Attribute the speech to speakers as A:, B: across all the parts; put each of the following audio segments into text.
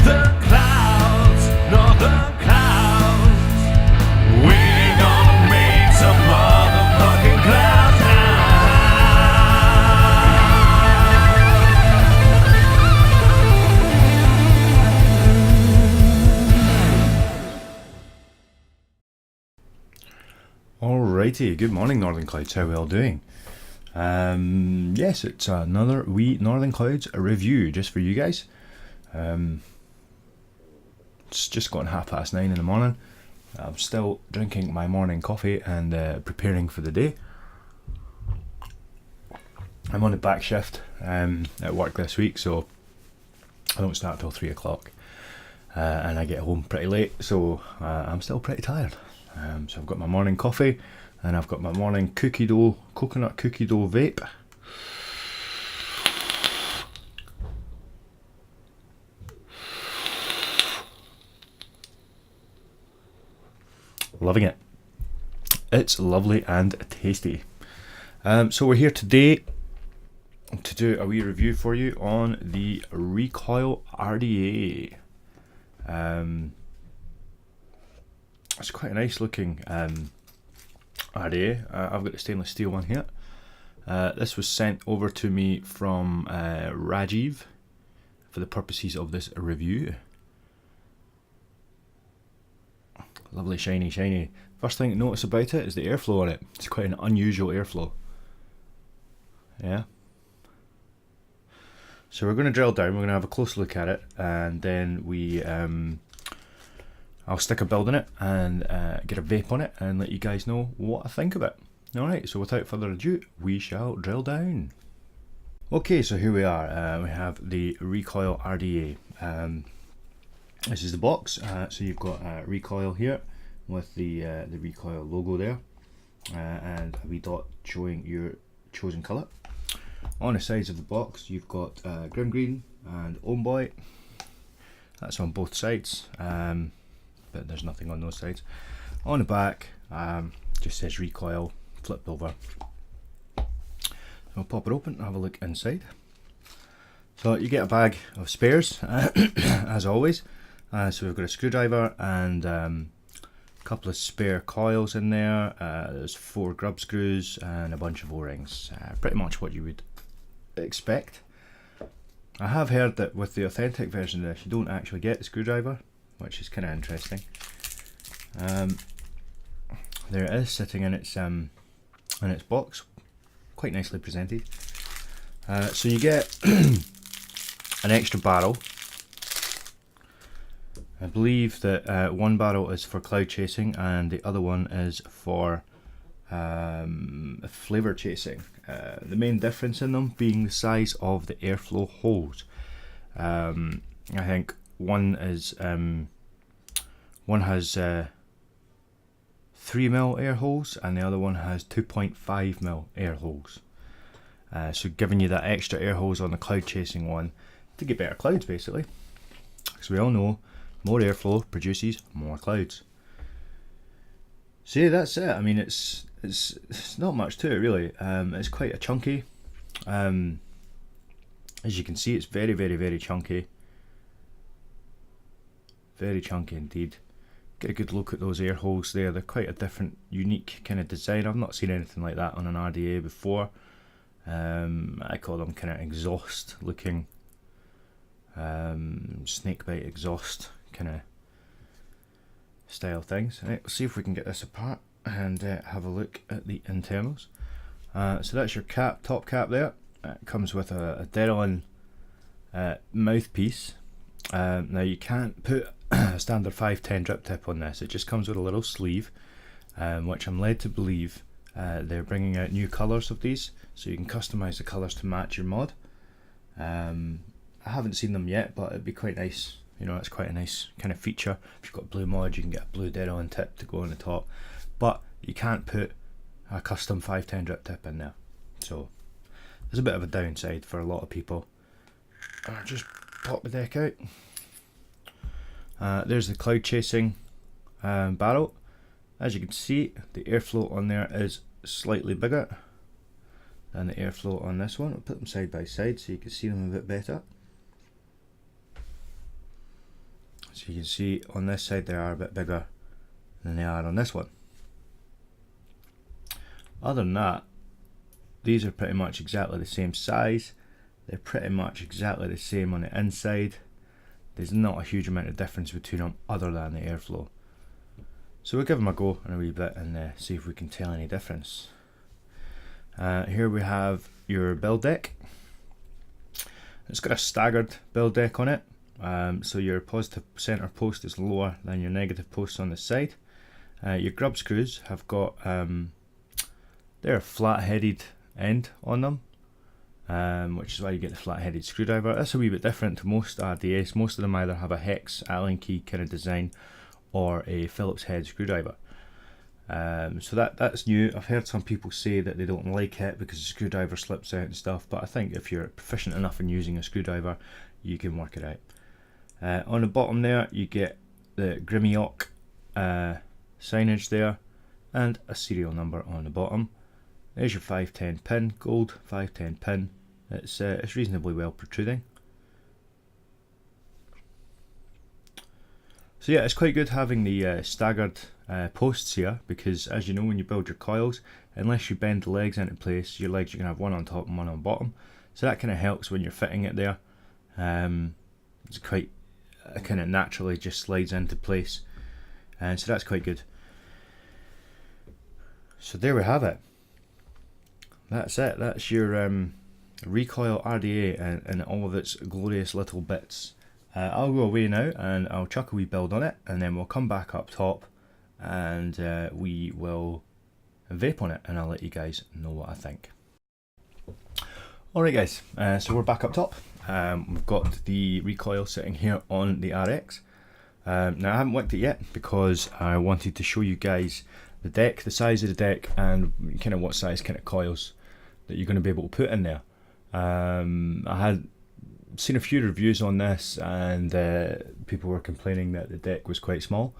A: Northern clouds, northern clouds. We're gonna make some motherfucking clouds now.
B: Alrighty, good morning Northern Clouds, how are we all doing? Yes, it's another wee Northern Clouds review just for you guys. It's just gone 9:30 in the morning. I'm still drinking my morning coffee and preparing for the day. I'm on the back shift at work this week, so I don't start till 3 o'clock and I get home pretty late, so I'm still pretty tired. So I've got my morning coffee and I've got my morning coconut cookie dough vape. Loving it. It's lovely and tasty. So we're here today to do a wee review for you on the Recoil Rda. It's quite a nice looking Rda. I've got the stainless steel one here. This was sent over to me from Rajeeves for the purposes of this review. Lovely shiny. First thing to notice about it is the airflow on it. It's quite an unusual airflow. Yeah. So we're going to drill down, we're going to have a close look at it, and then I'll stick a build in it and get a vape on it and let you guys know what I think of it. Alright, so without further ado, we shall drill down. Okay, so here we are. We have the Recoil Rda. This is the box. So you've got Recoil here with the Recoil logo there and a wee dot showing your chosen colour. On the sides of the box you've got Grim Green and Homeboy. That's on both sides. But there's nothing on those sides. On the back, just says Recoil, flipped over. I'll pop it open and have a look inside. So you get a bag of spares, as always. So we've got a screwdriver and a couple of spare coils in there. There's 4 grub screws and a bunch of O-rings. Pretty much what you would expect. I have heard that with the authentic version of this, you don't actually get the screwdriver, which is kind of interesting. There it is, sitting in its box, quite nicely presented. So you get an extra barrel. I believe that one barrel is for cloud chasing and the other one is for flavour chasing. The main difference in them being the size of the airflow holes. I think one has 3mm air holes and the other one has 2.5mm air holes. So giving you that extra air holes on the cloud chasing one to get better clouds, basically. Because we all know more airflow produces more clouds. So yeah, that's it. I mean, it's not much to it really. It's quite a chunky. As you can see, it's very chunky. Very chunky indeed. Get a good look at those air holes there. They're quite a different, unique kind of design. I've not seen anything like that on an Rda before. I call them kind of exhaust looking, snakebite exhaust kind of style things. Right, let's see if we can get this apart and have a look at the internals. So that's your cap, top cap there. It comes with a dead-on mouthpiece. Now you can't put a standard 510 drip tip on this. It just comes with a little sleeve, which I'm led to believe they're bringing out new colours of these, so you can customise the colours to match your mod. I haven't seen them yet, but it'd be quite nice. You know, it's quite a nice kind of feature. If you've got a blue mod, you can get a blue dead-on tip to go on the top, but you can't put a custom 510 drip tip in there. So there's a bit of a downside for a lot of people. I'll just pop the deck out. There's the cloud chasing barrel. As you can see, the airflow on there is slightly bigger than the airflow on this one. I'll put them side by side so you can see them a bit better. So you can see on this side they are a bit bigger than they are on this one. Other than that, these are pretty much exactly the same size. They're pretty much exactly the same on the inside. There's not a huge amount of difference between them other than the airflow. So we'll give them a go in a wee bit and see if we can tell any difference. Here we have your build deck. It's got a staggered build deck on it. So your positive center post is lower than your negative posts on the side. Your grub screws have got they're a flat-headed end on them, which is why you get the flat-headed screwdriver. That's a wee bit different to most RDS. Most of them either have a hex Allen key kind of design or a Phillips head screwdriver. So that's new. I've heard some people say that they don't like it because the screwdriver slips out and stuff, but I think if you're proficient enough in using a screwdriver, you can work it out. On the bottom there, you get the Grimiok signage there and a serial number on the bottom. There's your 510 pin, gold 510 pin. It's reasonably well protruding. So yeah, it's quite good having the staggered posts here, because as you know, when you build your coils, unless you bend the legs into place, your legs are going to have one on top and one on bottom. So that kind of helps when you're fitting it there. It's quite kind of naturally just slides into place, and so that's quite good. So there we have it. That's it. That's your Recoil Rda and all of its glorious little bits. I'll go away now and I'll chuck a wee build on it, and then we'll come back up top and we will vape on it, and I'll let you guys know what I think. Alright guys, so we're back up top. We've got the Recoil sitting here on the RX. Now I haven't wicked it yet because I wanted to show you guys the deck, the size of the deck, and kind of what size kind of coils that you're going to be able to put in there. I had seen a few reviews on this, and people were complaining that the deck was quite small.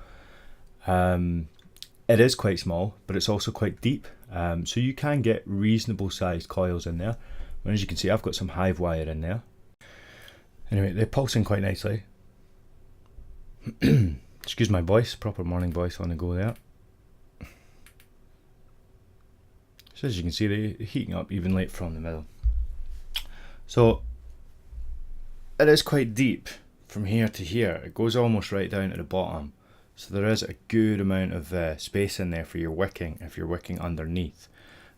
B: It is quite small, but it's also quite deep, so you can get reasonable sized coils in there. And as you can see, I've got some hive wire in there. Anyway, they're pulsing quite nicely. Excuse my voice, proper morning voice on the go there. So as you can see, they're heating up evenly from the middle. So it is quite deep from here to here. It goes almost right down to the bottom. So there is a good amount of space in there for your wicking if you're wicking underneath.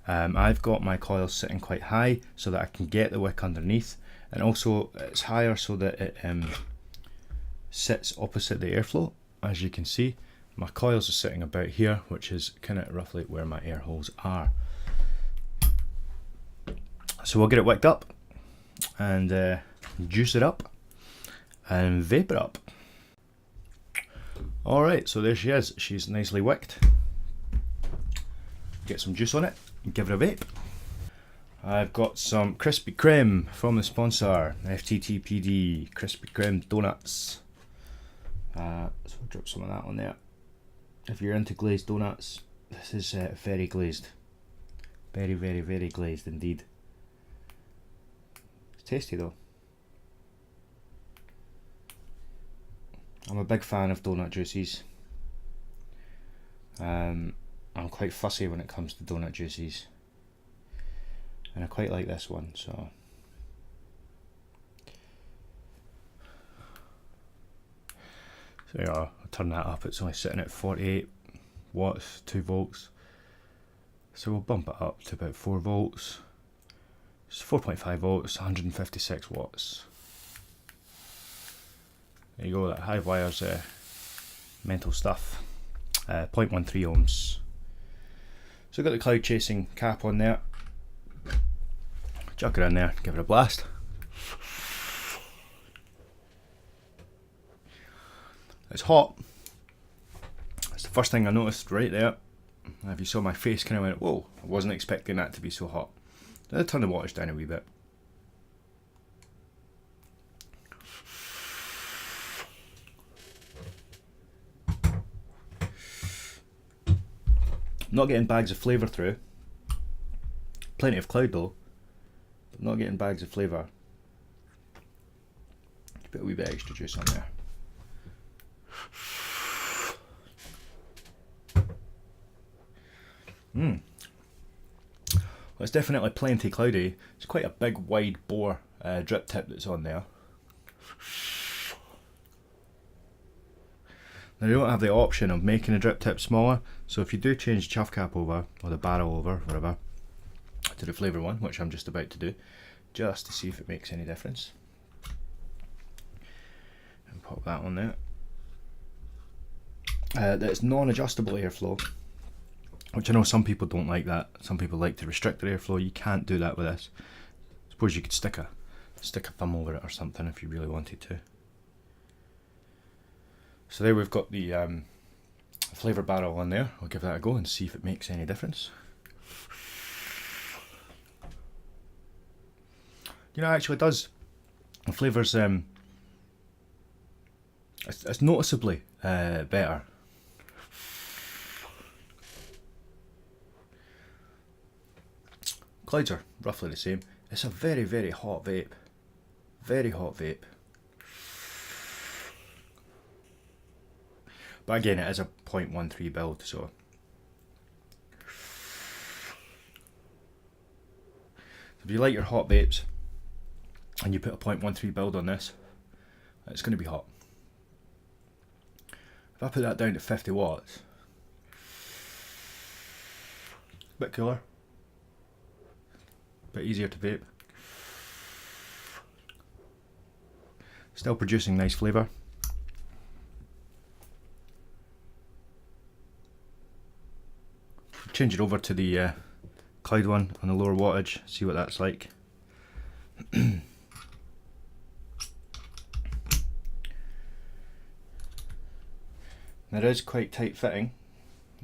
B: I've got my coils sitting quite high so that I can get the wick underneath, and also it's higher so that it sits opposite the airflow. As you can see, my coils are sitting about here, which is kind of roughly where my air holes are. So we'll get it wicked up and juice it up and vape it up. Alright, so there she is. She's nicely wicked. Get some juice on it and give it a vape. I've got some Krispy Kreme from the sponsor, FTTPD Krispy Kreme donuts. So I'll drop some of that on there. If you're into glazed donuts, this is very glazed. Very, very, very glazed indeed. It's tasty though. I'm a big fan of donut juices. I'm quite fussy when it comes to donut juices, and I quite like this one, so yeah, I'll turn that up. It's only sitting at 48 watts, 2 volts, so we'll bump it up to about 4 volts. It's 4.5 volts, 156 watts. There you go, that hive wire's mental stuff. 0.13 ohms. So I've got the cloud chasing cap on there. Chuck it in there, give it a blast. It's hot. That's the first thing I noticed right there. If you saw my face, kind of went, whoa, I wasn't expecting that to be so hot. Then I turn the wattage down a wee bit. Not getting bags of flavour through. Plenty of cloud though, but not getting bags of flavour. Put a wee bit extra juice on there. Well, it's definitely plenty cloudy. It's quite a big wide bore drip tip that's on there. Now you don't have the option of making the drip tip smaller, so if you do change the chuff cap over, or the barrel over, whatever, to the flavour one, which I'm just about to do, just to see if it makes any difference. And pop that on there. That's non-adjustable airflow, which I know some people don't like that. Some people like to restrict their airflow. You can't do that with this. I suppose you could stick a thumb over it or something if you really wanted to. So there we've got the flavour barrel on there. I'll give that a go and see if it makes any difference. You know, actually it does. The flavour's it's noticeably better. Clouds are roughly the same. It's a very, very hot vape. Very hot vape. But again, it is a 0.13 build, so. If you like your hot vapes and you put a 0.13 build on this, it's going to be hot. If I put that down to 50 watts, a bit cooler, a bit easier to vape, still producing nice flavour. Change it over to the cloud one on the lower wattage, see what that's like. It is quite tight fitting,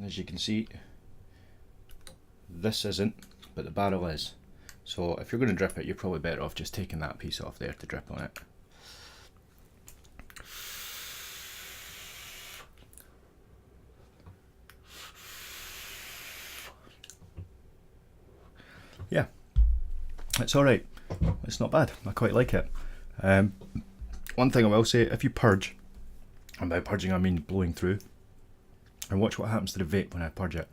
B: as you can see. This isn't, but the barrel is. So if you're going to drip it, you're probably better off just taking that piece off there to drip on it. Yeah, it's alright. It's not bad. I quite like it. One thing I will say, if you purge, and by purging I mean blowing through, and watch what happens to the vape when I purge it.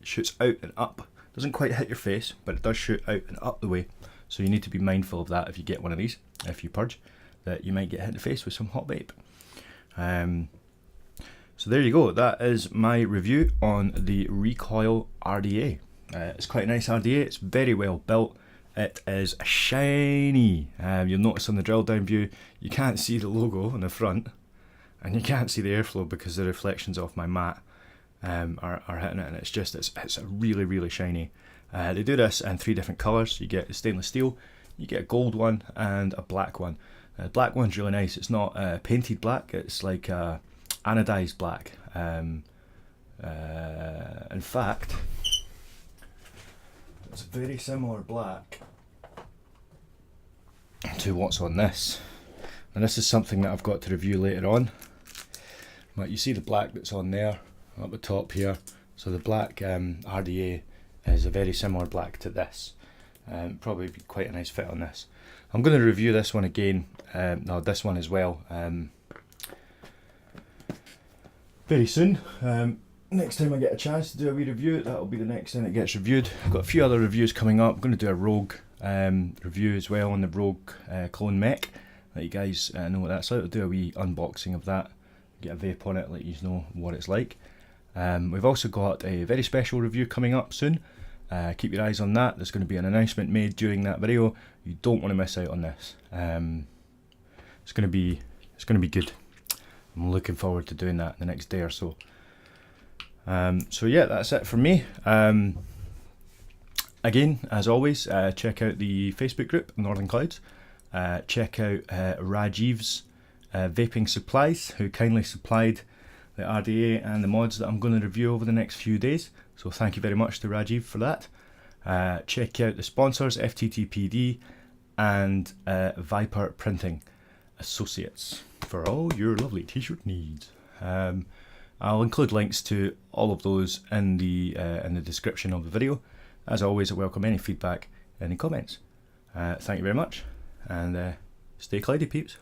B: It shoots out and up. Doesn't quite hit your face, but it does shoot out and up the way. So you need to be mindful of that if you get one of these, if you purge, that you might get hit in the face with some hot vape. So there you go, that is my review on the Recoil RDA. It's quite a nice RDA, it's very well built, it is shiny. You'll notice on the drill down view, you can't see the logo on the front, and you can't see the airflow because the reflections off my mat are hitting it, and it's really, really shiny. They do this in 3 different colours. You get stainless steel, you get a gold one, and a black one. The black one's really nice, it's not painted black, it's like anodized black. In fact, it's very similar black to what's on this, and this is something that I've got to review later on. But you see the black that's on there up the top here, so the black RDA is a very similar black to this. Probably be quite a nice fit on this. I'm going to review this one again, no, this one as well, very soon. Next time I get a chance to do a wee review, that'll be the next thing that gets reviewed. I've got a few other reviews coming up. I'm going to do a Rogue review as well on the Rogue Clone mech. Let you guys know what that's like. I'll do a wee unboxing of that, get a vape on it, let you know what it's like. We've also got a very special review coming up soon. Keep your eyes on that. There's going to be an announcement made during that video. You don't want to miss out on this. It's going to be good. I'm looking forward to doing that in the next day or so. So yeah, that's it from me. Again, as always, check out the Facebook group, Northern Clouds. Check out Rajeeves Vaping Supplies, who kindly supplied the RDA and the mods that I'm going to review over the next few days. So thank you very much to Rajeev for that. Check out the sponsors, FTTPD and Viper Printing Associates, for all your lovely t-shirt needs. I'll include links to all of those in the description of the video. As always, I welcome any feedback, any comments. Thank you very much, and stay cloudy, peeps.